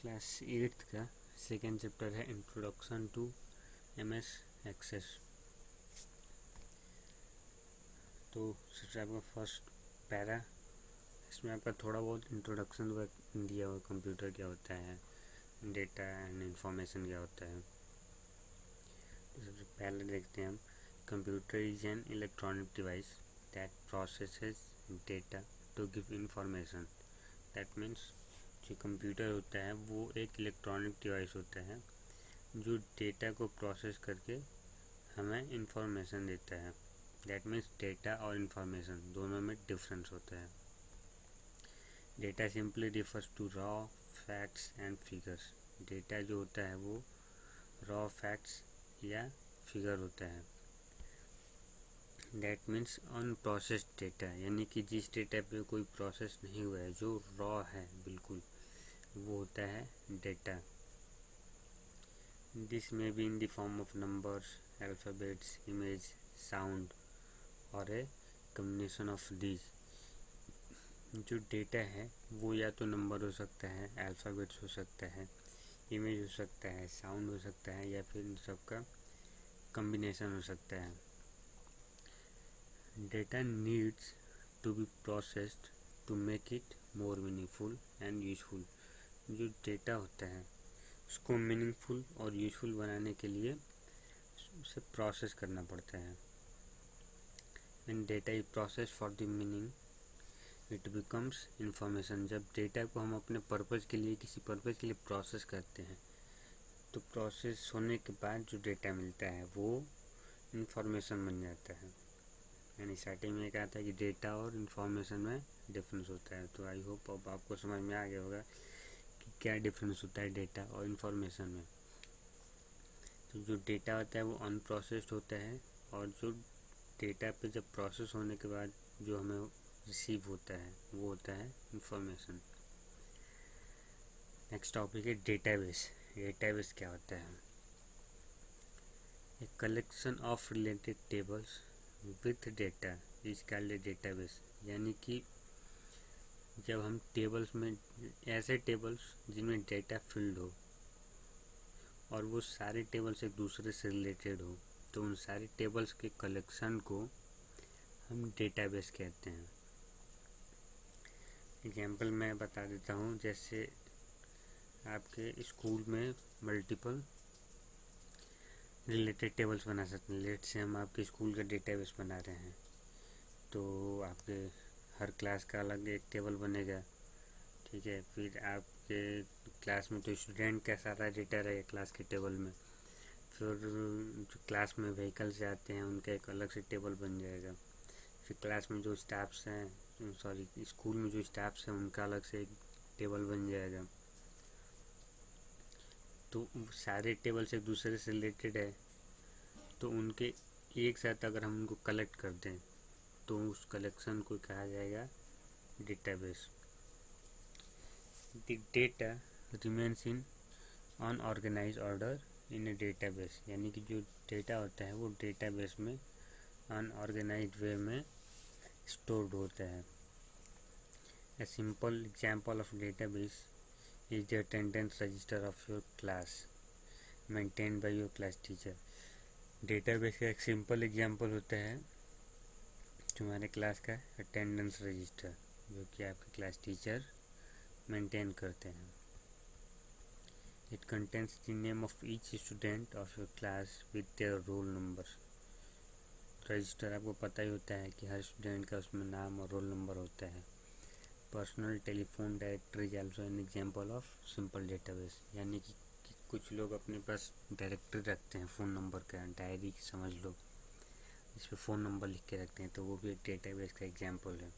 Class 8th का second chapter है introduction to MS access. तो सबसे आपका फर्स्ट पैरा, इसमें आपका थोड़ा बहुत इंट्रोडक्शन दिया हुआ, कंप्यूटर क्या होता है, डेटा एंड इंफॉर्मेशन क्या होता है। तो सबसे पहले देखते हैं हम, computer is an electronic device that processes data to give information. That means जो कंप्यूटर होता है वो एक इलेक्ट्रॉनिक डिवाइस होता है जो डेटा को प्रोसेस करके हमें इंफॉर्मेशन देता है। दैट मीन्स डेटा और इंफॉर्मेशन दोनों में डिफरेंस होता है। Data simply refers to raw facts and figures. Data जो होता है वो रॉ फैक्ट्स या फिगर होता है। दैट मीन्स अनप्रोसेस्ड डेटा, यानी कि जिस डेटा पे कोई प्रोसेस नहीं हुआ है, जो रॉ है बिल्कुल, वो होता है data. This may be in the form of numbers, alphabets, image, sound और ए कम्बिनेशन ऑफ दीज। जो डेटा है वो या तो नंबर हो सकता है, अल्फ़ाबेट्स हो सकता है, इमेज हो सकता है, साउंड हो सकता है, या फिर इन सब का कम्बिनेशन हो सकता है। Data needs to be processed to make it more meaningful and useful. जो डेटा होता है उसको मीनिंगफुल और यूजफुल बनाने के लिए उसे प्रोसेस करना पड़ता है। When data is process for the meaning it becomes information. जब डेटा को हम अपने पर्पज़ के लिए, किसी पर्पज़ के लिए प्रोसेस करते हैं, तो प्रोसेस होने के बाद जो डेटा मिलता है वो इंफॉर्मेशन बन जाता है। यानी स्टार्टिंग में कहा था कि डेटा और इंफॉर्मेशन में डिफरेंस होता है। तो आई होप अब आपको समझ में आ गया होगा कि क्या डिफरेंस होता है डेटा और इंफॉर्मेशन में। तो जो डेटा होता है वो अनप्रोसेस्ड होता है, और जो डेटा पे जब प्रोसेस होने के बाद जो हमें रिसीव होता है वो होता है इंफॉर्मेशन। नेक्स्ट टॉपिक है डेटाबेस। डेटाबेस क्या होता है? A collection of related tables with data is called a database. यानी कि जब हम टेबल्स में, ऐसे टेबल्स जिनमें डेटा फिल्ड हो और वो सारे टेबल्स एक दूसरे से रिलेटेड हो, तो उन सारे टेबल्स के कलेक्शन को हम डेटाबेस कहते हैं। एग्जाम्पल मैं बता देता हूँ, जैसे आपके स्कूल में मल्टीपल रिलेटेड टेबल्स बना सकते हैं। लेट से हम आपके स्कूल का डेटाबेस बना रहे हैं, तो आपके हर क्लास का अलग एक टेबल बनेगा, ठीक है। फिर आपके क्लास में तो स्टूडेंट का सारा डेटा रहेगा क्लास के टेबल में। फिर जो क्लास में व्हीकल्स आते हैं उनका एक अलग से टेबल बन जाएगा। फिर क्लास में जो स्टाफ्स हैं, सॉरी स्कूल में जो स्टाफ्स हैं उनका अलग से एक टेबल बन जाएगा। तो सारे टेबल्स एक दूसरे से रिलेटेड है, तो उनके एक साथ अगर हम उनको कलेक्ट कर दें तो उस कलेक्शन को कहा जाएगा database. The data remains in unorganised order in A database. यानी कि जो डेटा होता है वो डेटाबेस में अनऑर्गेनाइज्ड वे में स्टोर्ड होता है। A simple example of database is the attendance register of your class maintained by your class teacher। Database का एक सिंपल एग्जांपल होता है तुम्हारे क्लास का अटेंडेंस रजिस्टर, जो कि आपके क्लास टीचर मेंटेन करते हैं। It contains the name of each student of your class with their roll number. Register आपको पता ही होता है कि हर स्टूडेंट का उसमें नाम और रोल नंबर होता है। Personal telephone directory is also an example of simple database. यानी कि कुछ लोग अपने पास डायरेक्टरी रखते हैं फ़ोन नंबर का, डायरी समझ लो, इस पर फ़ोन नंबर लिख के रखते हैं, तो वो भी एक डेटाबेस का एग्जाम्पल है।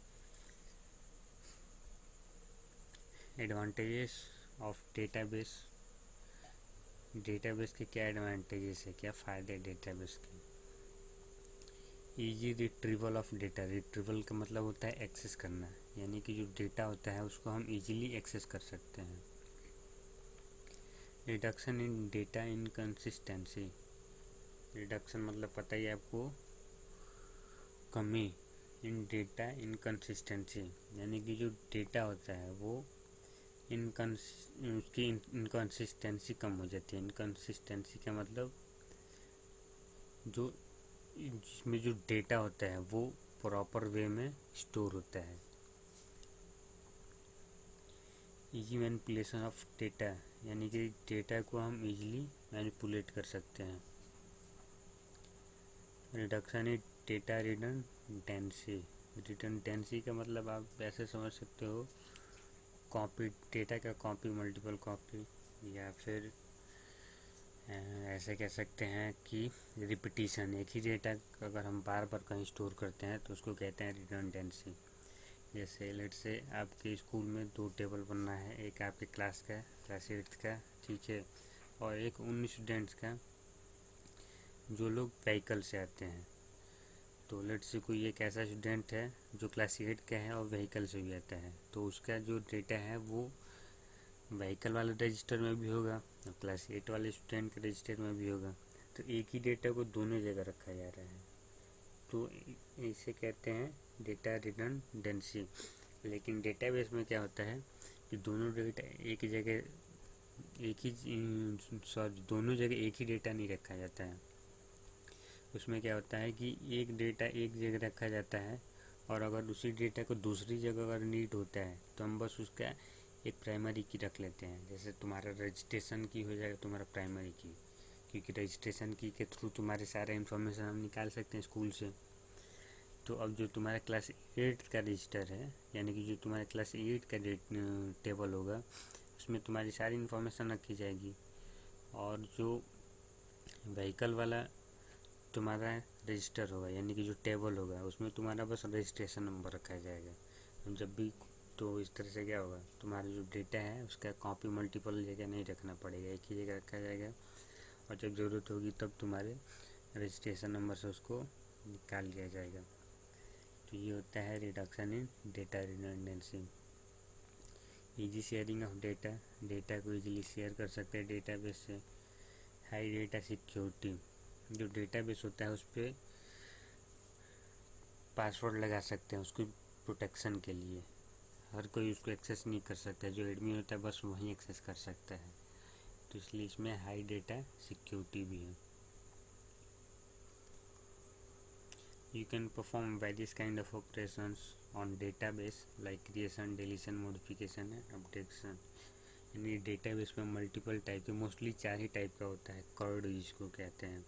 Advantages of database. डेटाबेस के क्या एडवांटेजेस है, क्या फ़ायदे डेटाबेस के? Easy retrieval of data. Retrieval का मतलब होता है एक्सेस करना, यानी कि जो डेटा होता है उसको हम इजीली एक्सेस कर सकते हैं। Reduction in data inconsistency. Reduction मतलब पता ही है आपको, कमी। इन डेटा इनकन्सिस्टेंसी यानी कि जो डेटा होता है वो उसकी इनकन्सिस्टेंसी कम हो जाती है। इनकन्सिस्टेंसी का मतलब जो जिसमें जो डेटा होता है वो प्रॉपर वे में स्टोर होता है। इजी मैनिपुलेशन ऑफ डेटा, यानी कि डेटा को हम इजीली मैनिपुलेट कर सकते हैं। Reduction in data redundancy. Redundancy का मतलब आप ऐसे समझ सकते हो, कॉपी, डेटा का कॉपी, मल्टीपल कॉपी, या फिर ऐसे कह सकते हैं कि रिपीटिशन। एक ही डेटा अगर हम बार बार कहीं स्टोर करते हैं तो उसको कहते हैं रिडंडेंसी। जैसे लेट से आपके स्कूल में 2 टेबल बनना है, एक आपके क्लास का, क्लास 8 का, ठीक है, और एक उन स्टूडेंट्स का जो लोग व्हीकल से आते हैं। तो लेट से कोई एक ऐसा स्टूडेंट है जो क्लास 8 का है और व्हीकल से भी आता है, तो उसका जो डेटा है वो व्हीकल वाले रजिस्टर में भी होगा और क्लास 8 वाले स्टूडेंट के रजिस्टर में भी होगा। तो एक ही डेटा को दोनों जगह रखा जा रहा है, तो इसे कहते हैं डेटा रिडंडेंसी। लेकिन डेटाबेस में क्या होता है कि दोनों डेटा एक जगह, दोनों जगह एक ही डेटा नहीं रखा जाता है। उसमें क्या होता है कि एक डेटा एक जगह रखा जाता है, और अगर उसी डेटा को दूसरी जगह अगर नीड होता है तो हम बस उसका एक प्राइमरी की रख लेते हैं। जैसे तुम्हारा रजिस्ट्रेशन की हो जाएगा तुम्हारा प्राइमरी की, क्योंकि रजिस्ट्रेशन की के थ्रू तुम्हारे सारे इन्फॉर्मेशन हम निकाल सकते हैं स्कूल से। तो अब जो तुम्हारा क्लास 8 का रजिस्टर है, यानी कि जो तुम्हारा क्लास 8 का टेबल होगा, उसमें तुम्हारी सारी इन्फॉर्मेशन रखी जाएगी। और जो व्हीकल वाला तुम्हारा रजिस्टर होगा, यानी कि जो टेबल होगा, उसमें तुम्हारा बस रजिस्ट्रेशन नंबर रखा जाएगा। जब भी, तो इस तरह से क्या होगा, तुम्हारा जो डेटा है उसका कॉपी मल्टीपल जगह नहीं रखना पड़ेगा, एक ही जगह रखा जाएगा, और जब ज़रूरत होगी तब तुम्हारे रजिस्ट्रेशन नंबर से उसको निकाल लिया जाएगा। तो ये होता है reduction in data redundancy. Easy sharing of data, data को इजीली शेयर कर सकते हैं डेटाबेस से। हाई डेटा सिक्योरिटी, जो डेटाबेस होता है उस पर पासवर्ड लगा सकते हैं उसकी प्रोटेक्शन के लिए। हर कोई उसको एक्सेस नहीं कर सकता, जो एडमिन होता है बस वही एक्सेस कर सकता है, तो इसलिए इसमें हाई डेटा सिक्योरिटी भी है। You can perform various kind of operations on database like creation, deletion, modification and updation। यानी डेटाबेस में मल्टीपल टाइप के, मोस्टली 4 ही टाइप का होता है। कर्ड जिसको कहते हैं,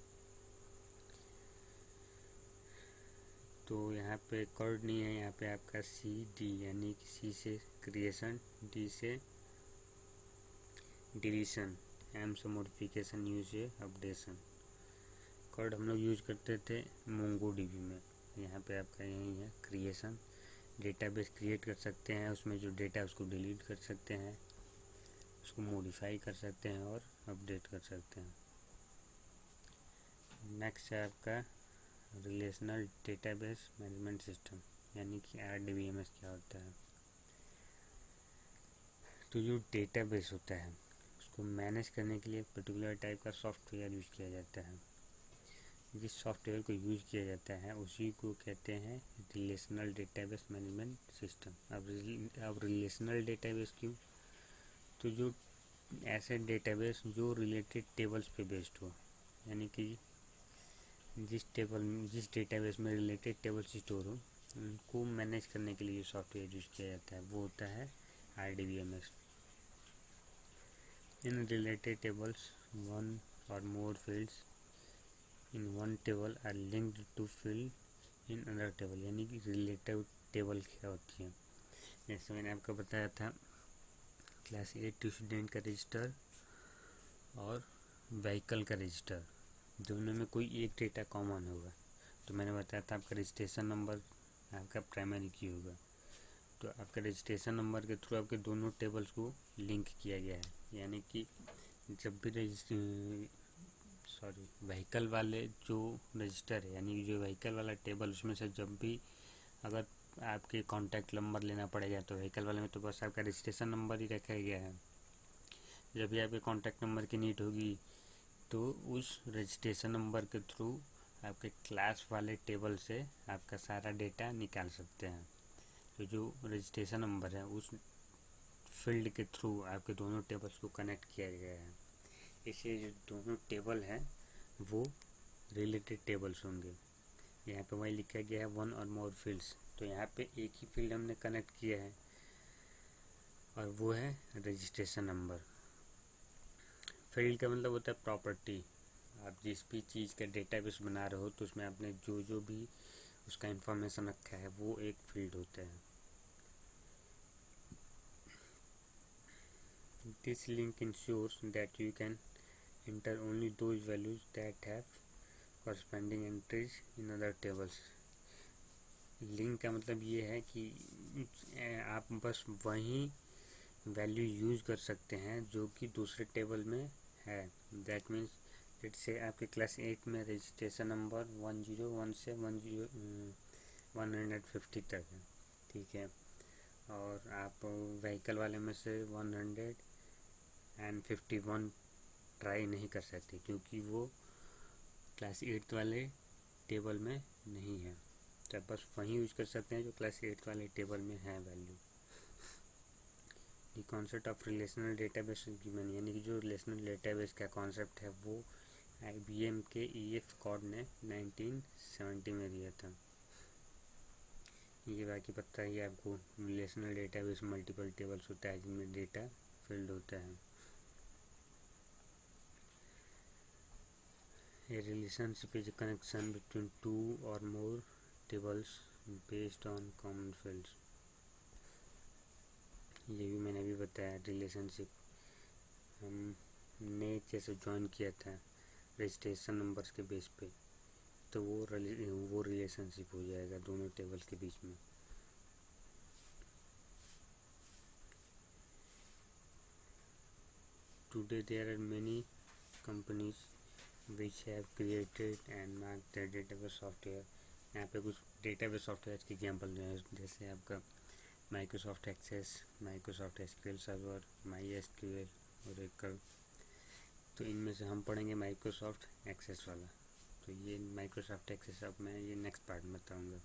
तो यहाँ पे कर्ड नहीं है, यहाँ पे आपका CD, यानी कि C से क्रिएशन, D से डिलीशन, M से मॉडिफिकेशन, U से अपडेशन। कर्ड हम लोग यूज करते थे मोंगोडीबी में। यहाँ पे आपका यही है क्रिएशन, डेटाबेस क्रिएट कर सकते हैं, उसमें जो डेटा है उसको डिलीट कर सकते हैं, उसको मॉडिफाई कर सकते हैं और अपडेट कर सकते हैं। नेक्स्ट है आपका रिलेशनल डेटाबेस मैनेजमेंट सिस्टम, यानी कि RDBMS क्या होता है। तो जो डेटाबेस होता है उसको मैनेज करने के लिए पर्टिकुलर टाइप का सॉफ्टवेयर यूज़ किया जाता है। जिस सॉफ्टवेयर को यूज़ किया जाता है उसी को कहते हैं रिलेशनल डेटाबेस मैनेजमेंट सिस्टम। अब रिलेशनल डेटाबेस क्यों, तो जो ऐसे डेटाबेस जो रिलेटेड टेबल्स पे बेस्ड हो, यानी कि जिस डेटाबेस में रिलेटेड टेबल्स स्टोर हो उनको मैनेज करने के लिए सॉफ्टवेयर यूज़ किया जाता है, वो होता है RDBMS। In related tables, one or more fields in one table are linked to field in other table. यानी कि रिलेटिव टेबल क्या होती है, जैसे मैंने आपको बताया था क्लास 8 स्टूडेंट का रजिस्टर और व्हीकल का रजिस्टर, दोनों में कोई एक डेटा कॉमन होगा। तो मैंने बताया था आपका रजिस्ट्रेशन नंबर आपका प्राइमरी की होगा, तो आपका रजिस्ट्रेशन नंबर के थ्रू आपके दोनों टेबल्स को लिंक किया गया है। यानी कि जब भी व्हीकल वाले जो रजिस्टर है, यानी जो व्हीकल वाला टेबल, उसमें से जब भी अगर आपके कॉन्टैक्ट नंबर लेना पड़ेगा तो व्हीकल वाले में तो बस आपका रजिस्ट्रेशन नंबर ही रखा गया है। जब भी आपके कॉन्टैक्ट नंबर की नीड होगी तो उस रजिस्ट्रेशन नंबर के थ्रू आपके क्लास वाले टेबल से आपका सारा डेटा निकाल सकते हैं। तो जो रजिस्ट्रेशन नंबर है उस फील्ड के थ्रू आपके दोनों टेबल्स को कनेक्ट किया गया है। इसलिए जो दोनों टेबल हैं वो रिलेटेड टेबल्स होंगे। यहाँ पे वही लिखा गया है वन और मोर फील्ड्स, तो यहाँ पे एक ही फील्ड हमने कनेक्ट किया है और वो है रजिस्ट्रेशन नंबर। फील्ड का मतलब होता है प्रॉपर्टी। आप जिस भी चीज़ का डेटाबेस बना रहे हो तो उसमें आपने जो जो भी उसका इंफॉर्मेशन रखा है वो एक फील्ड होता है। This link ensures that you can enter only those values that have corresponding entries in other tables। Link का मतलब ये है कि आप बस वही वैल्यू यूज़ कर सकते हैं जो कि दूसरे टेबल में है। दैट मीन्स लेट्स से आपके क्लास 8 में रजिस्ट्रेशन नंबर 101 से 150 तक है, ठीक है, और आप व्हीकल वाले में से 151 ट्राई नहीं कर सकते क्योंकि वो क्लास 8 वाले टेबल में नहीं है। तो आप बस वही यूज कर सकते हैं जो क्लास 8 वाले टेबल में है value. The concept of relational database is given, यानी कि जो रिलेशनल डेटाबेस का कॉन्सेप्ट है वो IBM के EF कॉड ने 1970 में दिया था। ये बाकी पता ही आपको, रिलेशनल डेटाबेस मल्टीपल टेबल्स होता है जिनमें डेटा फील्ड होता है। A relationship is a connection between two or more tables based on common fields। ये भी मैंने अभी बताया, रिलेशनशिप हमने जैसे ज्वाइन किया था रजिस्ट्रेशन नंबर्स के बेस पे, तो वो रिलेशनशिप हो जाएगा दोनों टेबल्स के बीच में। Today there are many companies which have created and marked their database software। यहाँ पे कुछ डेटाबेस सॉफ्टवेयर के एग्जाम्पल हैं, जैसे आपका Microsoft Access, Microsoft SQL server, MySQL, Oracle. तो इनमें से हम पढ़ेंगे माइक्रोसॉफ्ट एक्सेस वाला। तो ये माइक्रोसॉफ्ट एक्सेस अब मैं ये नेक्स्ट पार्ट में बताऊँगा।